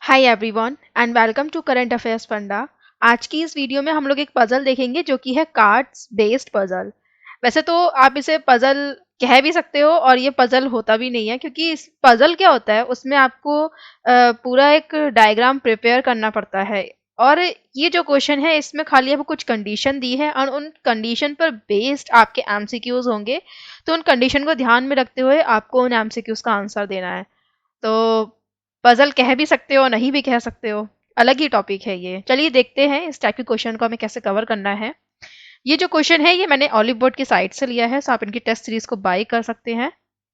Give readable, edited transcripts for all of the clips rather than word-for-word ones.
Hi everyone and welcome to Current Affairs Funda. आज की इस वीडियो में हम लोग एक पजल देखेंगे जो कि है कार्ड्स बेस्ड पजल। वैसे तो आप इसे पजल कह भी सकते हो और ये पजल होता भी नहीं है, क्योंकि इस पजल क्या होता है उसमें आपको पूरा एक डायग्राम प्रिपेयर करना पड़ता है। और ये जो क्वेश्चन है इसमें खाली आपको कुछ कंडीशन दी है और उन कंडीशन पर बेस्ड आपके एमसीक्यूज होंगे। तो उन कंडीशन को ध्यान में रखते हुए आपको उन एमसीक्यूज का आंसर देना है। तो पजल कह भी सकते हो, नहीं भी कह सकते हो, अलग ही टॉपिक है ये। चलिए देखते हैं इस टाइप के क्वेश्चन को हमें कैसे कवर करना है। ये जो क्वेश्चन है ये मैंने ऑलिव बोर्ड की साइट से लिया है, सो आप इनकी टेस्ट सीरीज को बाय कर सकते हैं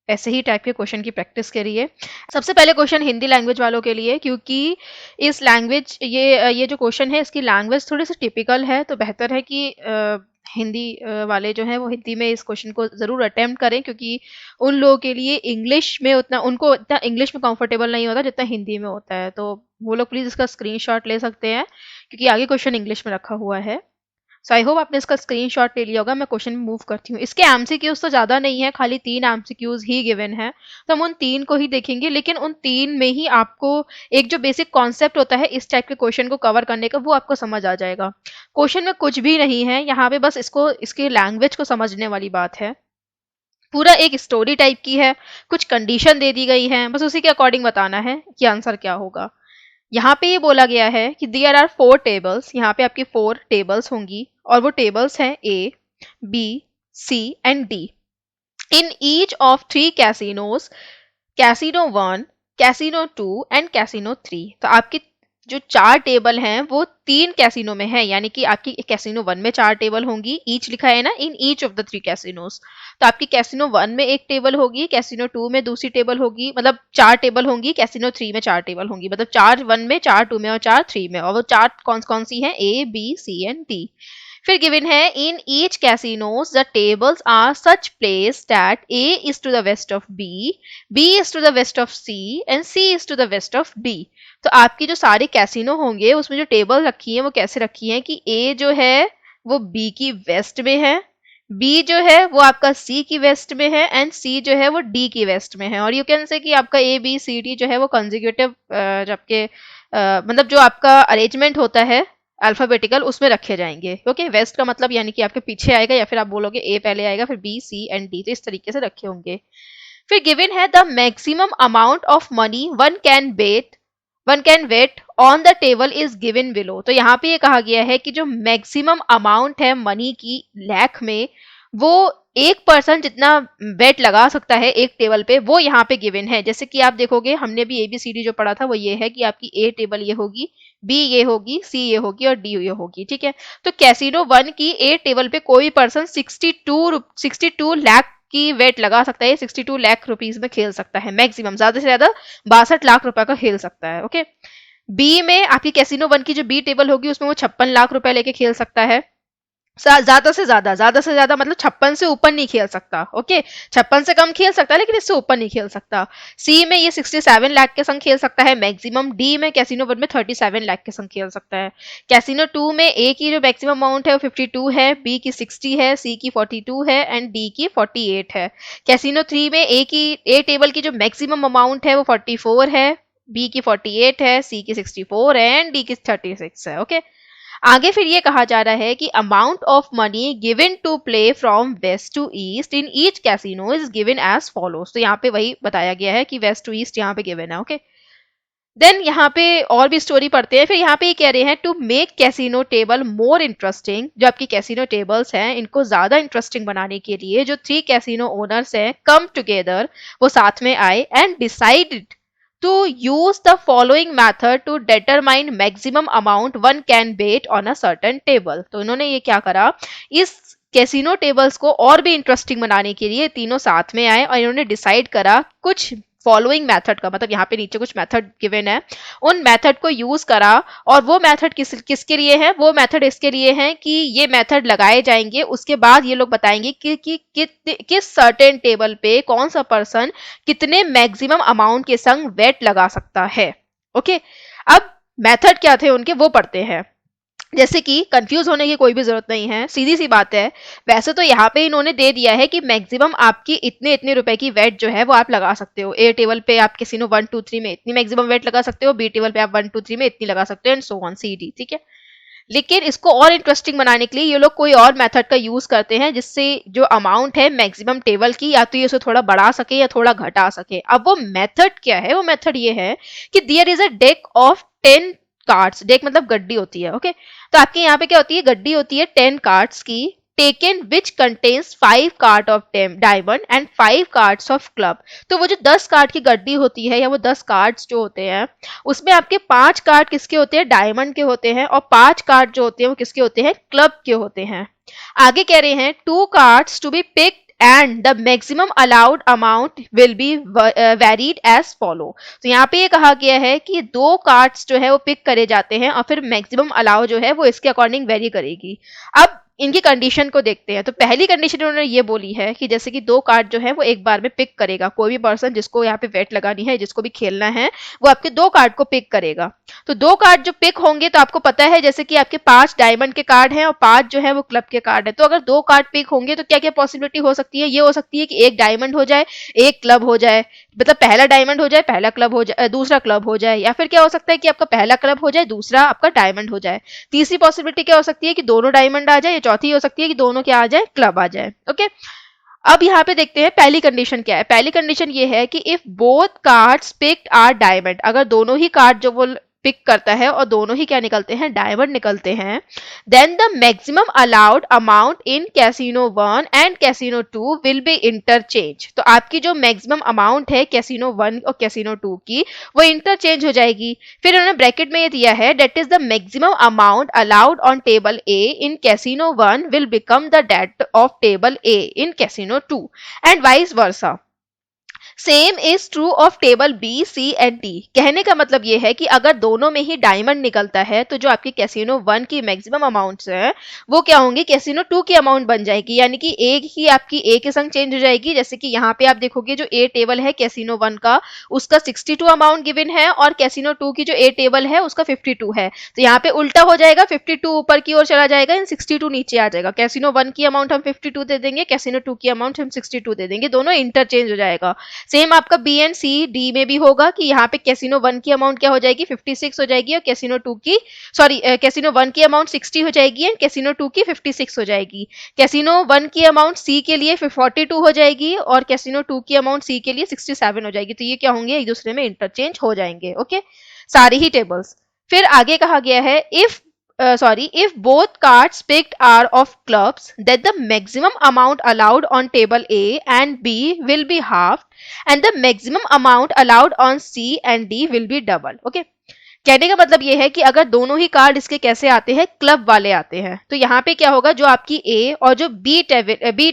ऐसे ही टाइप के क्वेश्चन की प्रैक्टिस के लिए। सबसे पहले क्वेश्चन हिंदी लैंग्वेज वालों के लिए, क्योंकि इस लैंग्वेज ये जो क्वेश्चन है इसकी लैंग्वेज थोड़ी सी टिपिकल है, तो बेहतर है कि हिंदी वाले जो हैं वो हिंदी में इस क्वेश्चन को ज़रूर अटेम्प्ट करें, क्योंकि उन लोगों के लिए इंग्लिश में उनको इतना इंग्लिश में कंफर्टेबल नहीं होता जितना हिंदी में होता है। तो वो लोग प्लीज़ इसका स्क्रीनशॉट ले सकते हैं, क्योंकि आगे क्वेश्चन इंग्लिश में रखा हुआ है। सो आई होप आपने इसका स्क्रीनशॉट ले लिया होगा। मैं क्वेश्चन में मूव करती हूँ। इसके एमसीक्यूज तो ज़्यादा नहीं है, खाली 3 एमसीक्यूज ही गिवन है, तो हम उन 3 को ही देखेंगे। लेकिन उन 3 में ही आपको एक जो बेसिक कॉन्सेप्ट होता है इस टाइप के क्वेश्चन को कवर करने का, वो आपको समझ आ जाएगा। क्वेश्चन में कुछ भी नहीं है यहाँ पे, बस इसकी लैंग्वेज को समझने वाली बात है। पूरा एक स्टोरी टाइप की है, कुछ कंडीशन दे दी गई है, बस उसी के अकॉर्डिंग बताना है कि आंसर क्या होगा। यहाँ पे ये बोला गया है कि देयर आर 4 टेबल्स। यहाँ पे आपकी 4 टेबल्स होंगी और वो टेबल्स हैं A, B, C and D. In each of 3 casinos, casino 1, casino 2 and casino 3। तो आपकी जो 4 टेबल हैं वो 3 कैसीनो में है, यानी कि आपकी कैसीनो 1 में 4 टेबल होंगी, ईच लिखा है ना, इन ईच ऑफ द 3 कैसीनोज। तो आपकी कैसीनो 1 में एक टेबल होगी, कैसीनो 2 में दूसरी टेबल होगी, मतलब 4 टेबल होंगी, कैसीनो 3 में 4 टेबल होंगी, मतलब 4 1 में, 4 2 में और 4 3 में। और वो 4 कौन कौन सी हैं? A, B, C and D. फिर गिवन है in each casinos the tables are such place that A is to the west of B, B is to the west of C and C is to the west of D. तो आपकी जो सारे casino होंगे उसमें जो table रखी है वो कैसे रखी है कि ए जो है वो बी की वेस्ट में है, बी जो है वो आपका सी की वेस्ट में है एंड सी जो है वो डी की वेस्ट में है। और यू कैन से कि आपका ए बी सी डी जो है वो कंजिक्यूटिव जबकि मतलब जो आपका अरेंजमेंट होता है अल्फाबेटिकल उसमें रखे जाएंगे। ओके, वेस्ट का मतलब यानी कि आपके पीछे आएगा, या फिर आप बोलोगे ए पहले आएगा फिर बी सी एंड डी, तो इस तरीके से रखे होंगे। फिर गिवन है the maximum amount of money one can bet on the table is given below. तो यहाँ पे ये कहा गया है कि जो मैक्सिमम अमाउंट है मनी की लैख में, वो एक पर्सन जितना वेट लगा सकता है एक टेबल पे, वो यहाँ पे गिवन है। जैसे कि आप देखोगे हमने भी एबीसीडी जो पढ़ा था वो ये है कि आपकी ए टेबल ये होगी, बी ये होगी, सी ये होगी और डी ये होगी। ठीक है, तो कैसीनो 1 की ए टेबल पे कोई पर्सन 62 लाख की वेट लगा सकता है, 62 लाख रुपीज में खेल सकता है मैक्सिमम, ज्यादा से ज्यादा 62 लाख रुपए का खेल सकता है। ओके, बी में आपकी कैसीनो 1 की जो बी टेबल होगी उसमें वो 56 लाख रुपए लेके खेल सकता है। ज्यादा से ज्यादा मतलब 56 से ऊपर नहीं खेल सकता। ओके, 56 से कम खेल सकता है लेकिन इससे ऊपर नहीं खेल सकता। सी में ये 67 लाख के संग खेल सकता है मैक्सिमम। डी में कैसीनो 1 में 37 लाख के संग खेल सकता है। कैसीनो 2 में ए की जो मैक्सिमम अमाउंट है वो 52 है, बी की 60 है, सी की 42 है एंड डी की 48 है। कैसीनो 3 में ए टेबल की जो मैक्सिमम अमाउंट है वो 44 है, बी की 48 है, सी की 64 है एंड डी की 36 है। ओके, आगे फिर ये कहा जा रहा है कि amount of money given to play from west to east in each casino is given as follows. तो यहाँ पे वही बताया गया है कि वेस्ट टू ईस्ट यहाँ पे गिवन है। ओके, देन यहाँ पे और भी स्टोरी पढ़ते हैं। फिर यहाँ पे ये कह रहे हैं to make casino table more interesting, जो आपकी कैसीनो टेबल्स हैं इनको ज्यादा इंटरेस्टिंग बनाने के लिए जो 3 कैसीनो ओनर्स हैं कम टुगेदर, वो साथ में आए and decided to use the following method to determine maximum amount one can bet on a certain table। तो इन्होंने ये क्या करा, इस कैसीनो टेबल्स को और भी इंटरेस्टिंग बनाने के लिए तीनों साथ में आए और इन्होंने डिसाइड करा कुछ फॉलोइंग मेथड का, मतलब यहाँ पे नीचे कुछ मेथड गिवन है, उन मेथड को यूज करा। और वो मेथड किसके लिए है? वो मेथड इसके लिए है कि ये मेथड लगाए जाएंगे, उसके बाद ये लोग बताएंगे कि किस सर्टेन टेबल पे कौन सा पर्सन कितने मैक्सिमम अमाउंट के संग वेट लगा सकता है। ओके, अब मेथड क्या थे उनके वो पढ़ते हैं। जैसे कि कंफ्यूज होने की कोई भी जरूरत नहीं है, सीधी सी बात है। वैसे तो यहाँ पे इन्होंने दे दिया है कि मैक्सिमम आपकी इतने इतने रुपए की वेट जो है वो आप लगा सकते हो। ए टेबल पे आप कैसीनो 1 2 3 में इतनी मैक्सिमम वेट लगा सकते हो, बी टेबल पे आप 1 2 3 में इतनी लगा सकते हो, and so on C D, ठीक है। लेकिन इसको और इंटरेस्टिंग बनाने के लिए ये लोग कोई और मेथड का यूज करते हैं, जिससे जो अमाउंट है मैक्सिमम टेबल की, या तो ये उसे थोड़ा बढ़ा सके या थोड़ा घटा सके। अब वो मेथड क्या है? वो मेथड ये है कि there is a deck of 10 cards. Deck मतलब गड्डी होती है, ओके। तो आपके यहाँ पे क्या होती है? गड्डी होती है 10 कार्ड्स की, taken which contains 5 card of diamond and 5 cards of club. तो वो जो 10 कार्ड की गड्डी होती है, या वो 10 कार्ड्स जो होते हैं, उसमें आपके 5 कार्ड किसके होते हैं? डायमंड के होते हैं, और 5 कार्ड जो होते हैं वो किसके होते हैं? क्लब के होते हैं। आगे कह रहे हैं 2 cards to be picked and the maximum allowed amount will be varied as follow. तो यहाँ पे ये कहा गया है कि 2 कार्ड्स जो है वो पिक करे जाते हैं, और फिर मैक्सिमम अलाउ जो है वो इसके अकॉर्डिंग वेरी करेगी। अब इनकी कंडीशन को देखते हैं। तो पहली कंडीशन उन्होंने ये बोली है कि जैसे कि 2 कार्ड जो है वो एक बार में पिक करेगा। कोई भी पर्सन जिसको यहाँ पे वेट लगानी है, जिसको भी खेलना है, वो आपके 2 कार्ड को पिक करेगा। तो 2 कार्ड जो पिक होंगे, तो आपको पता है जैसे कि आपके 5 डायमंड के कार्ड हैं और 5 जो है वो क्लब के कार्ड है। तो अगर 2 कार्ड पिक होंगे तो क्या क्या पॉसिबिलिटी हो सकती है? ये हो सकती है कि एक डायमंड हो जाए, एक क्लब हो जाए, मतलब पहला डायमंड हो जाए, पहला क्लब हो जाए, दूसरा क्लब हो जाए, या फिर क्या हो सकता है कि आपका पहला क्लब हो जाए, दूसरा आपका डायमंड हो जाए। तीसरी पॉसिबिलिटी क्या हो सकती है कि दोनों डायमंड आ जाए, या चौथी हो सकती है कि दोनों क्या आ जाए? क्लब आ जाए, ओके। अब यहाँ पे देखते हैं पहली कंडीशन क्या है। पहली कंडीशन ये है कि if both cards picked are diamond, अगर दोनों ही कार्ड जो वो पिक करता है और दोनों ही क्या निकलते हैं? डायमंड निकलते हैं, then the maximum allowed amount in casino 1 and casino 2 will be interchange. तो आपकी जो मैक्सिमम अमाउंट है कैसीनो 1 और कैसीनो 2 की, वो इंटरचेंज हो जाएगी। फिर उन्होंने ब्रैकेट में ये दिया है, that is the maximum amount allowed on table A in casino 1 will become the that of table A in casino 2 and vice versa. Same is true of table B C and D. कहने का मतलब ये है कि अगर दोनों में ही diamond निकलता है, तो जो आपकी कैसीनो 1 की मैक्सिमम अमाउंट्स है वो क्या होंगी? कैसीनो 2 की अमाउंट बन जाएगी, यानी कि एक ही आपकी ए के संग चेंज हो जाएगी। जैसे कि यहाँ पे आप देखोगे जो ए टेबल है कैसीनो 1 का, उसका 62 अमाउंट गिवन है, और कैसीनो 2 की जो ए टेबल है उसका 52 है। तो यहाँ पे उल्टा हो जाएगा, 52 ऊपर की ओर चला जाएगा एंड 62 नीचे आ जाएगा। कैसीनो 1 की अमाउंट हम 52 दे देंगे, कैसीनो 2 की अमाउंट हम 62 दे देंगे, दोनों इंटरचेंज हो जाएगा। सेम आपका बी एंड सी डी में भी होगा कि यहाँ पे कैसीनो 1 की अमाउंट क्या हो जाएगी? 56 हो जाएगी, और कैसीनो 2 की, सॉरी, कैसीनो 1 की अमाउंट 60 हो जाएगी एंड कैसीनो 2 की 56 हो जाएगी। कैसीनो 1 की अमाउंट सी के लिए 42 हो जाएगी, और कैसीनो 2 की अमाउंट सी के लिए 67 हो जाएगी। तो ये क्या होंगे? एक दूसरे में इंटरचेंज हो जाएंगे, ओके, सारी ही टेबल्स। फिर आगे कहा गया है if both cards picked are of clubs, then the maximum amount allowed on table A and B will be halved, and the maximum amount allowed on C and D will be double. Okay. कहने का मतलब ये है कि अगर दोनों ही card इसके कैसे आते हैं? क्लब वाले आते हैं। तो यहाँ पे क्या होगा? जो आपकी ए और जो बी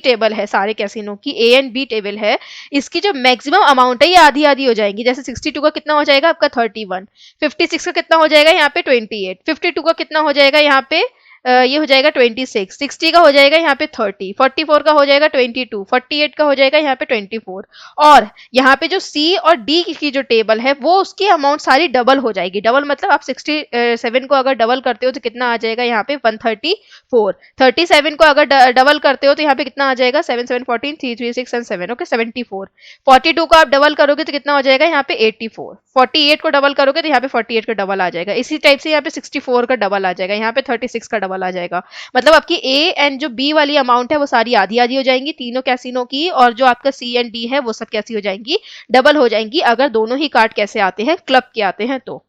टेबल है, सारे कैसीनो की ए एंड बी टेबल है, इसकी जो मैक्सिमम अमाउंट है ये आधी आधी हो जाएंगी। जैसे 62 का कितना हो जाएगा आपका? 31। 56 का कितना हो जाएगा यहाँ पे? 28। 52 का कितना हो जाएगा यहाँ पे? ये हो जाएगा 26। 60 का हो जाएगा यहाँ पे 30। 44 का हो जाएगा 22। 48 का हो जाएगा यहाँ पे 24। और यहाँ पे जो सी और डी की जो टेबल है वो उसकी अमाउंट सारी डबल हो जाएगी। डबल मतलब आप 67 को अगर डबल करते हो तो कितना आ जाएगा यहाँ पे? 134। 37 को अगर डबल करते हो तो यहाँ पे कितना आ जाएगा? 7 7 14 3 3 6 एंड 7, ओके, 74। 42 को आप डबल करोगे तो कितना हो जाएगा यहाँ पे? 84। 48 को डबल करोगे तो यहाँ पे 48 का डबल आ जाएगा। इसी टाइप से यहाँ पे 64 का डबल आ जाएगा, यहाँ पे 36 का डबल आ जाएगा। मतलब आपकी ए एंड जो बी वाली अमाउंट है वो सारी आधी आधी हो जाएंगी तीनों कैसीनो की, और जो आपका सी एंड डी है वो सब कैसी हो जाएंगी? डबल हो जाएंगी, अगर दोनों ही कार्ड कैसे आते हैं? क्लब के आते हैं तो,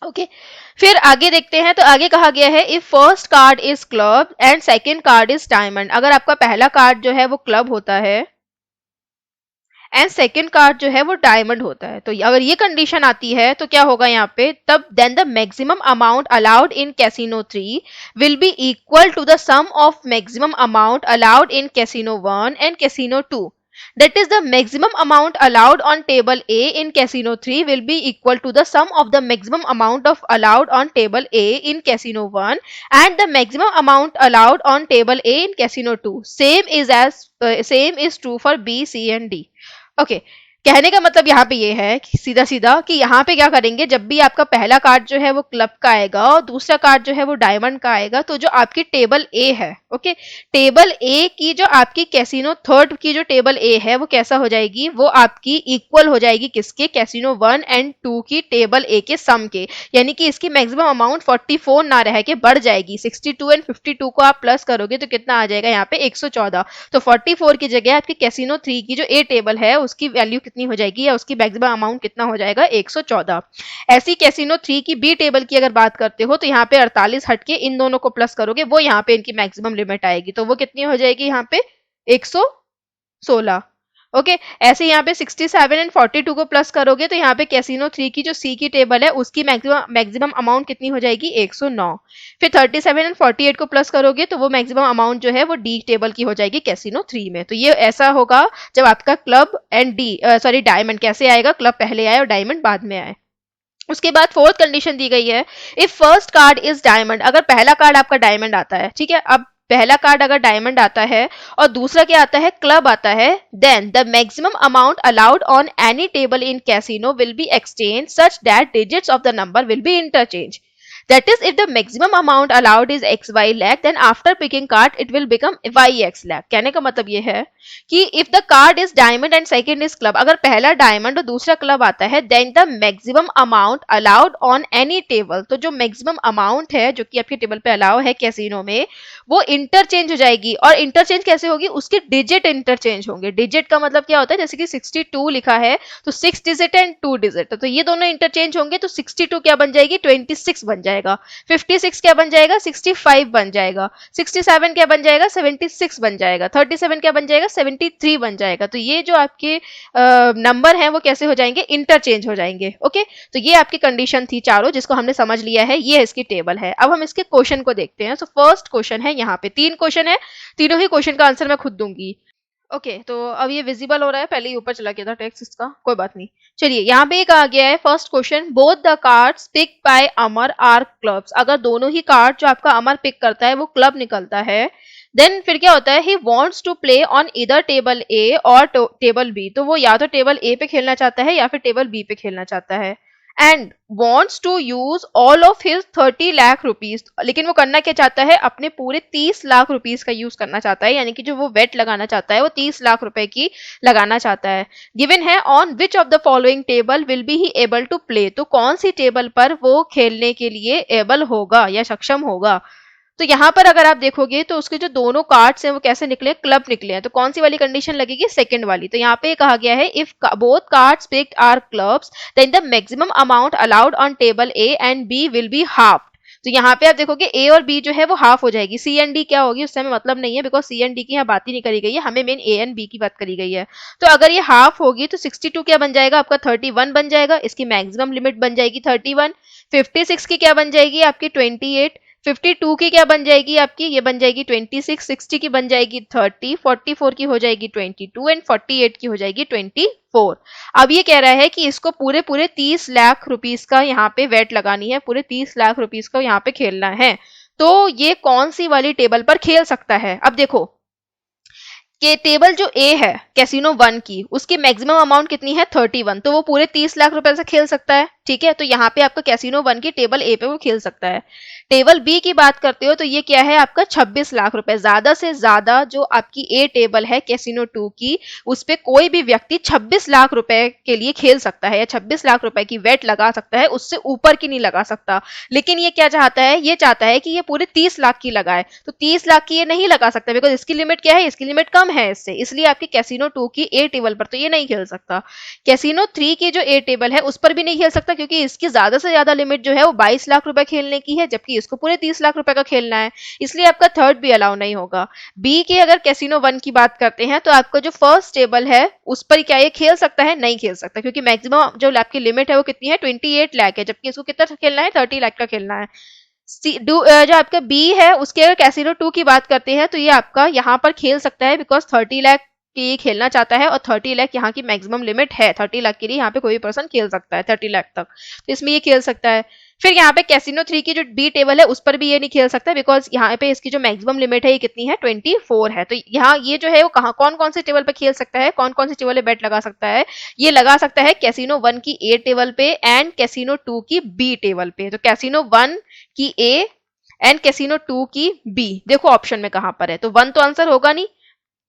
ओके। फिर आगे देखते हैं। तो आगे कहा गया है if first card is club and second card is diamond. अगर आपका पहला कार्ड जो है वो क्लब होता है एंड सेकेंड कार्ड जो है वो डायमंड होता है, तो अगर ये कंडीशन आती है तो क्या होगा यहाँ पे? तब then the maximum amount allowed in casino 3 will be equal to the sum of maximum amount allowed in casino 1 and casino 2. That is the maximum amount allowed on table A in casino 3 will be equal to the sum of the maximum amount of allowed on table A in casino 1 and the maximum amount allowed on table A in casino 2. Same is true for B, C and D. Okay, कहने का मतलब यहाँ पे ये है कि सीधा सीधा कि यहाँ पे क्या करेंगे, जब भी आपका पहला कार्ड जो है वो क्लब का आएगा और दूसरा कार्ड जो है वो डायमंड का आएगा, तो जो आपकी टेबल ए है, ओके, टेबल ए की जो आपकी कैसीनो थर्ड की जो टेबल ए है वो कैसा हो जाएगी, वो आपकी इक्वल हो जाएगी किसके, कैसीनो 1 एंड 2 की टेबल ए के सम के। यानी कि इसकी मैक्सिमम अमाउंट 44 ना रह के बढ़ जाएगी। 62 एंड 52 को आप प्लस करोगे तो कितना आ जाएगा यहाँ पे 114। तो 44 की जगह आपकी कैसीनो 3 की जो ए टेबल है उसकी वैल्यू कितनी हो जाएगी, या उसकी मैक्सिमम अमाउंट कितना हो जाएगा, 114। ऐसी कैसीनो 3 की बी टेबल की अगर बात करते हो तो यहाँ पे 48 हटके इन दोनों को प्लस करोगे, वो यहाँ पे इनकी मैक्सिमम लिमिट आएगी, तो वो कितनी हो जाएगी यहाँ पे 116। ओके, ऐसे यहाँ पे 67 एंड 42 को प्लस करोगे तो यहाँ पे कैसीनो 3 की जो सी की टेबल है उसकी मैक्सिमम अमाउंट कितनी हो जाएगी, 109। फिर 37 एंड 48 को प्लस करोगे तो वो मैक्सिमम अमाउंट जो है वो डी टेबल की हो जाएगी कैसीनो 3 में। तो ये ऐसा होगा जब आपका club and D sorry diamond कैसे आएगा, क्लब पहले आए और डायमंड बाद में आए। उसके बाद फोर्थ कंडीशन दी गई है, if first card is diamond, अगर पहला कार्ड आपका डायमंड आता है, ठीक है, अब पहला कार्ड अगर डायमंड आता है और दूसरा क्या आता है, क्लब आता है, then the maximum amount allowed on any table in casino will be exchange such that digits of the number will be interchange. That is, if the maximum amount allowed is xy lakh, then after picking card it will become yx lakh। कहने का मतलब ये है कि if the card is diamond and second is club, अगर पहला diamond और दूसरा क्लब आता है, then the maximum amount allowed on any table, तो जो मैक्सिमम अमाउंट है जो कि आपके टेबल पे अलाउ है कैसीनो में, वो इंटरचेंज हो जाएगी। और इंटरचेंज कैसे होगी, उसके डिजिट इंटरचेंज होंगे। डिजिट का मतलब क्या होता है, जैसे कि 62 लिखा है तो 6 डिजिट एंड 2 डिजिट, तो ये दोनों इंटरचेंज होंगे, तो 62 क्या बन जाएगी, 26 बन जाएगा। 56 क्या बन जाएगा, 65 बन जाएगा। 67 क्या बन जाएगा, 76 बन जाएगा। 37 क्या बन जाएगा, 73 बन जाएगा। तो ये जो आपके नंबर हैं वो कैसे हो जाएंगे, इंटरचेंज हो जाएंगे। ओके, तो ये आपकी कंडीशन थी चारों जिसको हमने समझ लिया है, ये इसकी टेबल है। अब हम इसके क्वेश्चन को देखते हैं। सो फर्स्ट क्वेश्चन है, यहाँ पे 3 क्वेश्चन है, तीनों ही क्वेश्चन का आंसर मैं खुद दूंगी। ओके, तो अब ये विजिबल हो रहा है, पहले ही ऊपर चला गया था टेक्स्ट इसका, कोई बात नहीं। चलिए, यहाँ पे एक आ गया है first question, both the cards pick by Amar are clubs. अगर दोनों ही कार्ड जो आपका अमर पिक करता है वो क्लब निकलता है, देन फिर क्या होता है, he wants to play on इधर टेबल ए और टेबल बी। तो वो या तो टेबल ए पे खेलना चाहता है या फिर टेबल बी पे खेलना चाहता है, and wants to use all of his 30 lakh rupees. लेकिन वो करना क्या चाहता है, अपने पूरे 30 लाख रुपीज का यूज करना चाहता है, यानी कि जो वो वेट लगाना चाहता है वो 30 लाख रुपए की लगाना चाहता है। गिवन है, on which of the following table will be he able to play, तो कौन सी टेबल पर वो खेलने के लिए एबल होगा या सक्षम होगा। तो यहाँ पर अगर आप देखोगे तो उसके जो दोनों कार्ड्स हैं वो कैसे निकले, क्लब निकले हैं। तो कौन सी वाली कंडीशन लगेगी, सेकंड वाली। तो यहाँ पे कहा गया है, if both cards picked are clubs then the maximum amount allowed on table A and B will be half. तो यहाँ पे आप देखोगे ए और बी जो है वो हाफ हो जाएगी। सी एंड डी क्या होगी उससे हमें मतलब नहीं है, बिकॉज सी एंड डी की यहाँ बात ही नहीं करी गई है, हमें मेन ए एंड बी की बात करी गई है। तो अगर ये हाफ होगी तो 62 क्या बन जाएगा आपका, 31 बन जाएगा, इसकी मैक्सिमम लिमिट बन जाएगी 31। 56 की क्या बन जाएगी आपकी, 28। 52 की क्या बन जाएगी आपकी, ये बन जाएगी 26। 60 की बन जाएगी 30। 44 की हो जाएगी 22 एंड 48 की हो जाएगी 24। अब ये कह रहा है कि इसको पूरे पूरे 30 लाख रुपीस का यहाँ पे वेट लगानी है, पूरे 30 लाख रुपीस का यहाँ पे खेलना है। तो ये कौन सी वाली टेबल पर खेल सकता है। अब देखो कि टेबल जो ए है कैसीनो 1 की, उसकी मैक्सिमम अमाउंट कितनी है, 31, तो वो पूरे 30 लाख रुपए से खेल सकता है। ठीक है, तो यहाँ पे आपका कैसीनो 1 की टेबल ए पे वो खेल सकता है। टेबल बी की बात करते हो तो ये क्या है आपका 26 लाख रुपए। ज्यादा से ज्यादा जो आपकी ए टेबल है कैसीनो 2 की, उस पे कोई भी व्यक्ति 26 लाख रुपए के लिए खेल सकता है या 26 लाख रुपए की वेट लगा सकता है, उससे ऊपर की नहीं लगा सकता। लेकिन ये क्या चाहता है, ये चाहता है कि ये पूरे 30 लाख की लगाए, तो 30 लाख की ये नहीं लगा सकता, बिकॉज इसकी लिमिट क्या है, इसकी लिमिट कम है इससे, इसलिए आपकी कैसीनो 2 की ए टेबल पर तो ये नहीं खेल सकता। कैसीनो 3 की जो ए टेबल है उस पर भी नहीं खेल सकता, क्योंकि इसकी ज्यादा से ज्यादा लिमिट जो है वो 22 लाख रुपए खेलने की है, जबकि इसको पूरे 30 लाख रुपए का खेलना है, इसलिए आपका थर्ड भी अलाउ नहीं होगा। बी की अगर कैसीनो 1 की बात करते हैं तो आपका जो फर्स्ट टेबल है उस पर क्या ये खेल सकता है, नहीं खेल सकता, क्योंकि मैक्सिमम जो आपकी लिमिट है वो कितनी है, 28 लाख है, जबकि इसको कितना खेलना है, 30 लाख का खेलना है। जो आपका बी है उसके अगर कैसीनो 2 की बात करते हैं तो ये आपका यहाँ पर खेल सकता है, बिकॉज 30 लाख की खेलना चाहता है और 30 लाख यहाँ की मैक्सिमम लिमिट है। 30 लाख के लिए यहाँ पे कोई पर्सन खेल सकता है 30 लाख तक, तो इसमें ये खेल सकता है। फिर यहाँ पे कैसीनो 3 की जो बी टेबल है उस पर भी ये नहीं खेल सकता, बिकॉज यहाँ पे इसकी जो मैक्सिमम लिमिट है ये कितनी है, 24 है। तो यहाँ ये जो है वो कहाँ कौन कौन से टेबल पे खेल सकता है, कौन कौन सी टेबल पे बेट लगा सकता है, ये लगा सकता है कैसीनो 1 की ए टेबल पे एंड कैसीनो 2 की बी टेबल पे। तो कैसीनो 1 की ए एंड कैसीनो 2 की बी, देखो ऑप्शन में कहां पर है, तो 1 तो आंसर होगा नहीं,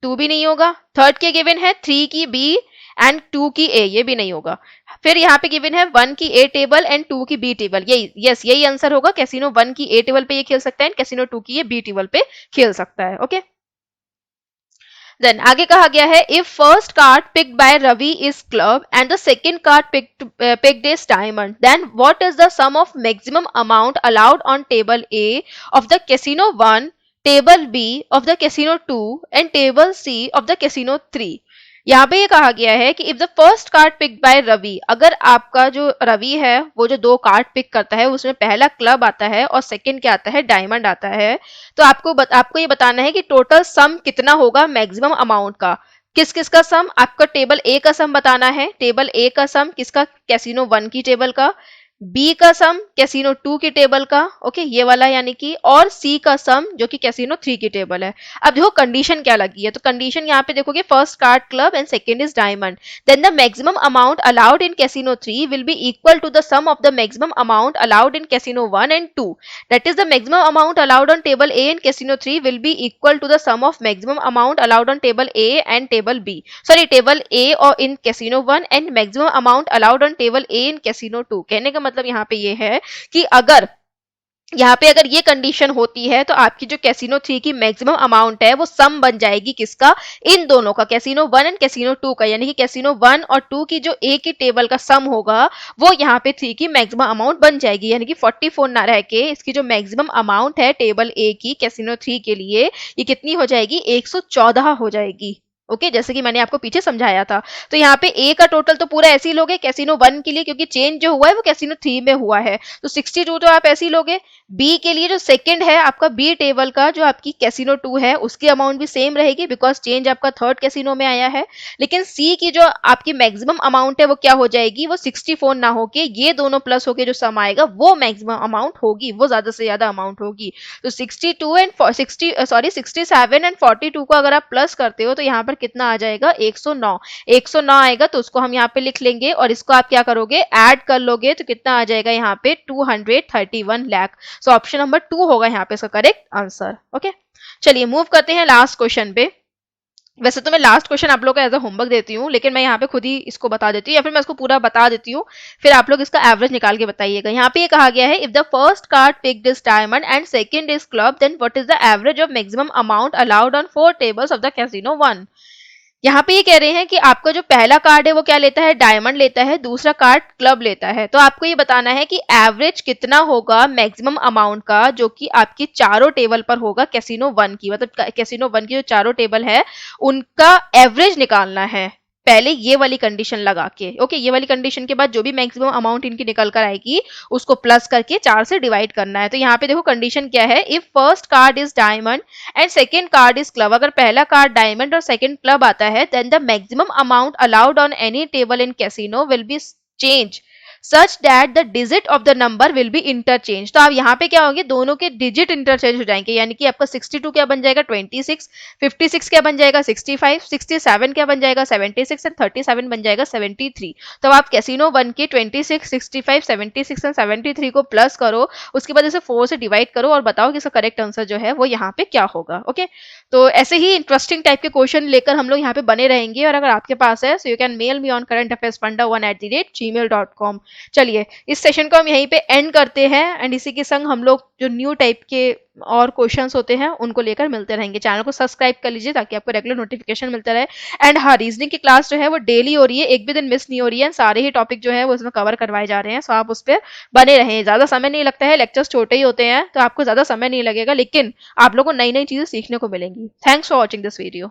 2 भी नहीं होगा, थर्ड के गिवन है 3 की बी एंड 2 की ए, ये भी नहीं होगा। फिर यहाँ पे गिवन है 1 की ए टेबल एंड 2 की बी टेबल, यही यस यही आंसर होगा, कैसीनो 1 की ए टेबल पे ये खेल सकता है एंड कैसीनो 2 की ये बी टेबल पे खेल सकता है। ओके, देन आगे कहा गया है if first card picked by Ravi is club and the second card picked is diamond, then what is the sum of maximum amount allowed on table A of the casino 1, table B of the casino 2 and table C of the casino 3। यहाँ पे ये कहा गया है कि if the first card pick by Ravi, अगर आपका जो रवि है वो जो 2 कार्ड पिक करता है उसमें पहला क्लब आता है और सेकंड क्या आता है, डायमंड आता है, तो आपको ये बताना है कि टोटल सम कितना होगा मैक्सिमम अमाउंट का। किस किस का सम, आपका टेबल ए का सम बताना है, टेबल ए का सम किसका, कैसीनो 1 की टेबल का, बी का सम कैसीनो 2 की टेबल का, ओके ये वाला यानी कि, और सी का सम जो कि कैसीनो 3 की टेबल है। अब देखो कंडीशन क्या लगी है, तो कंडीशन यहाँ पे देखोगे first card club and second is diamond, then the maximum amount allowed in casino 3 will be equal to the sum of the maximum amount allowed in casino 1 and 2, that is the maximum amount allowed on table A and casino 3 will be equal to the sum of maximum amount allowed on table A and table B, sorry table A और in casino 1 and maximum amount allowed on table A in casino 2। कहने का मतलब यहाँ पे ये है कि अगर ये कंडीशन होती है तो आपकी जो कैसीनो 3 की मैक्सिमम अमाउंट है वो सम बन जाएगी किसका, इन दोनों का, कैसीनो 1 एंड कैसीनो 2 का, यानी कि कैसीनो 1 और 2 की जो ए की टेबल का सम होगा वो यहाँ पे 3 की मैक्सिमम अमाउंट बन जाएगी, यानी कि 44 ना रह के इसकी जो मैक्सिमम अमाउंट है टेबल ए की कैसीनो 3 के लिए ये कितनी हो जाएगी, 114 हो जाएगी। ओके जैसे कि मैंने आपको पीछे समझाया था। तो यहाँ पे ए का टोटल तो पूरा ऐसे ही लोगे कैसीनो 1 के लिए, क्योंकि चेंज जो हुआ है वो कैसीनो 3 में हुआ है, तो 62 तो आप ऐसे ही लोगे। बी के लिए जो सेकंड है आपका बी टेबल का जो आपकी कैसीनो 2 है उसकी अमाउंट भी सेम रहेगी बिकॉज चेंज आपका थर्ड कैसीनो में आया है। लेकिन सी की जो आपकी मैक्सिमम अमाउंट है वो क्या हो जाएगी, वो 64 ना होके ये दोनों प्लस होके जो सम आएगा वो मैक्सिमम अमाउंट होगी, वो ज्यादा से ज्यादा अमाउंट होगी। तो 67 एंड 42 को अगर आप प्लस करते हो तो यहाँ पर कितना आ जाएगा, 109। 109 आएगा तो उसको हम यहाँ पे लिख लेंगे और इसको आप क्या करोगे, ऐड कर लोगे तो कितना आ जाएगा यहाँ पे 231 लाख। सो ऑप्शन नंबर 2 होगा यहाँ पे इसका करेक्ट आंसर। ओके चलिए मूव करते हैं लास्ट क्वेश्चन पे। वैसे तो मैं लास्ट क्वेश्चन आप लोग को एज अ होमवर्क देती हूँ, लेकिन मैं यहाँ पे खुद ही इसको बता देती हूँ या फिर मैं इसको पूरा बता देती हूँ, फिर आप लोग इसका एवरेज निकाल के बताइएगा। यहाँ पे ये कहा गया है if the first card picked is diamond and second is club then what is the average of maximum amount allowed on 4 tables of the casino 1। यहाँ पे ये कह रहे हैं कि आपका जो पहला कार्ड है वो क्या लेता है, डायमंड लेता है, दूसरा कार्ड क्लब लेता है। तो आपको ये बताना है कि एवरेज कितना होगा मैक्सिमम अमाउंट का जो कि आपकी चारों टेबल पर होगा कैसीनो 1 की, मतलब कैसीनो 1 की जो चारों टेबल है उनका एवरेज निकालना है पहले ये वाली कंडीशन लगा के। ओके ये वाली कंडीशन के बाद जो भी मैक्सिमम अमाउंट इनकी निकल कर आएगी उसको प्लस करके 4 से डिवाइड करना है। तो यहाँ पे देखो कंडीशन क्या है, if first card is diamond and second card is club, अगर पहला कार्ड डायमंड और सेकंड क्लब आता है then the maximum amount allowed on any table in casino will be change such that the digit of the number will be interchange। तो आप यहाँ पे क्या होंगे, दोनों के डिजिट इंटरचेंज हो जाएंगे, यानी कि आपका 62 क्या बन जाएगा 26, 56 क्या बन जाएगा 65, 67 क्या बन जाएगा 76 एंड 37 बन जाएगा 73। तो आप कैसीनो 1 के 26, 65, 76 एंड 73 को प्लस करो, उसके बाद इसे 4 से डिवाइड करो और बताओ कि इसका करेक्ट आंसर जो है वो यहाँ पे क्या होगा। ओके तो ऐसे ही इंटरेस्टिंग टाइप के क्वेश्चन लेकर हम लोग यहाँ पे बने रहेंगे, और अगर आपके पास है so you can mail me on currentaffairsfunda1@gmail.com। चलिए इस सेशन को हम यहीं पे एंड करते हैं एंड इसी के संग हम लोग जो न्यू टाइप के और क्वेश्चंस होते हैं उनको लेकर मिलते रहेंगे। चैनल को सब्सक्राइब कर लीजिए ताकि आपको रेगुलर नोटिफिकेशन मिलता रहे। एंड हाँ रीजनिंग की क्लास जो है वो डेली हो रही है, एक भी दिन मिस नहीं हो रही है, सारे ही टॉपिक जो है वो इसमें कवर करवाए जा रहे हैं। सो आप उस पर बने रहें, ज्यादा समय नहीं लगता है, लेक्चर्स छोटे ही होते हैं तो आपको ज्यादा समय नहीं लगेगा, लेकिन आप लोगों को नई नई चीजें सीखने को मिलेंगी। Thanks for watching this video.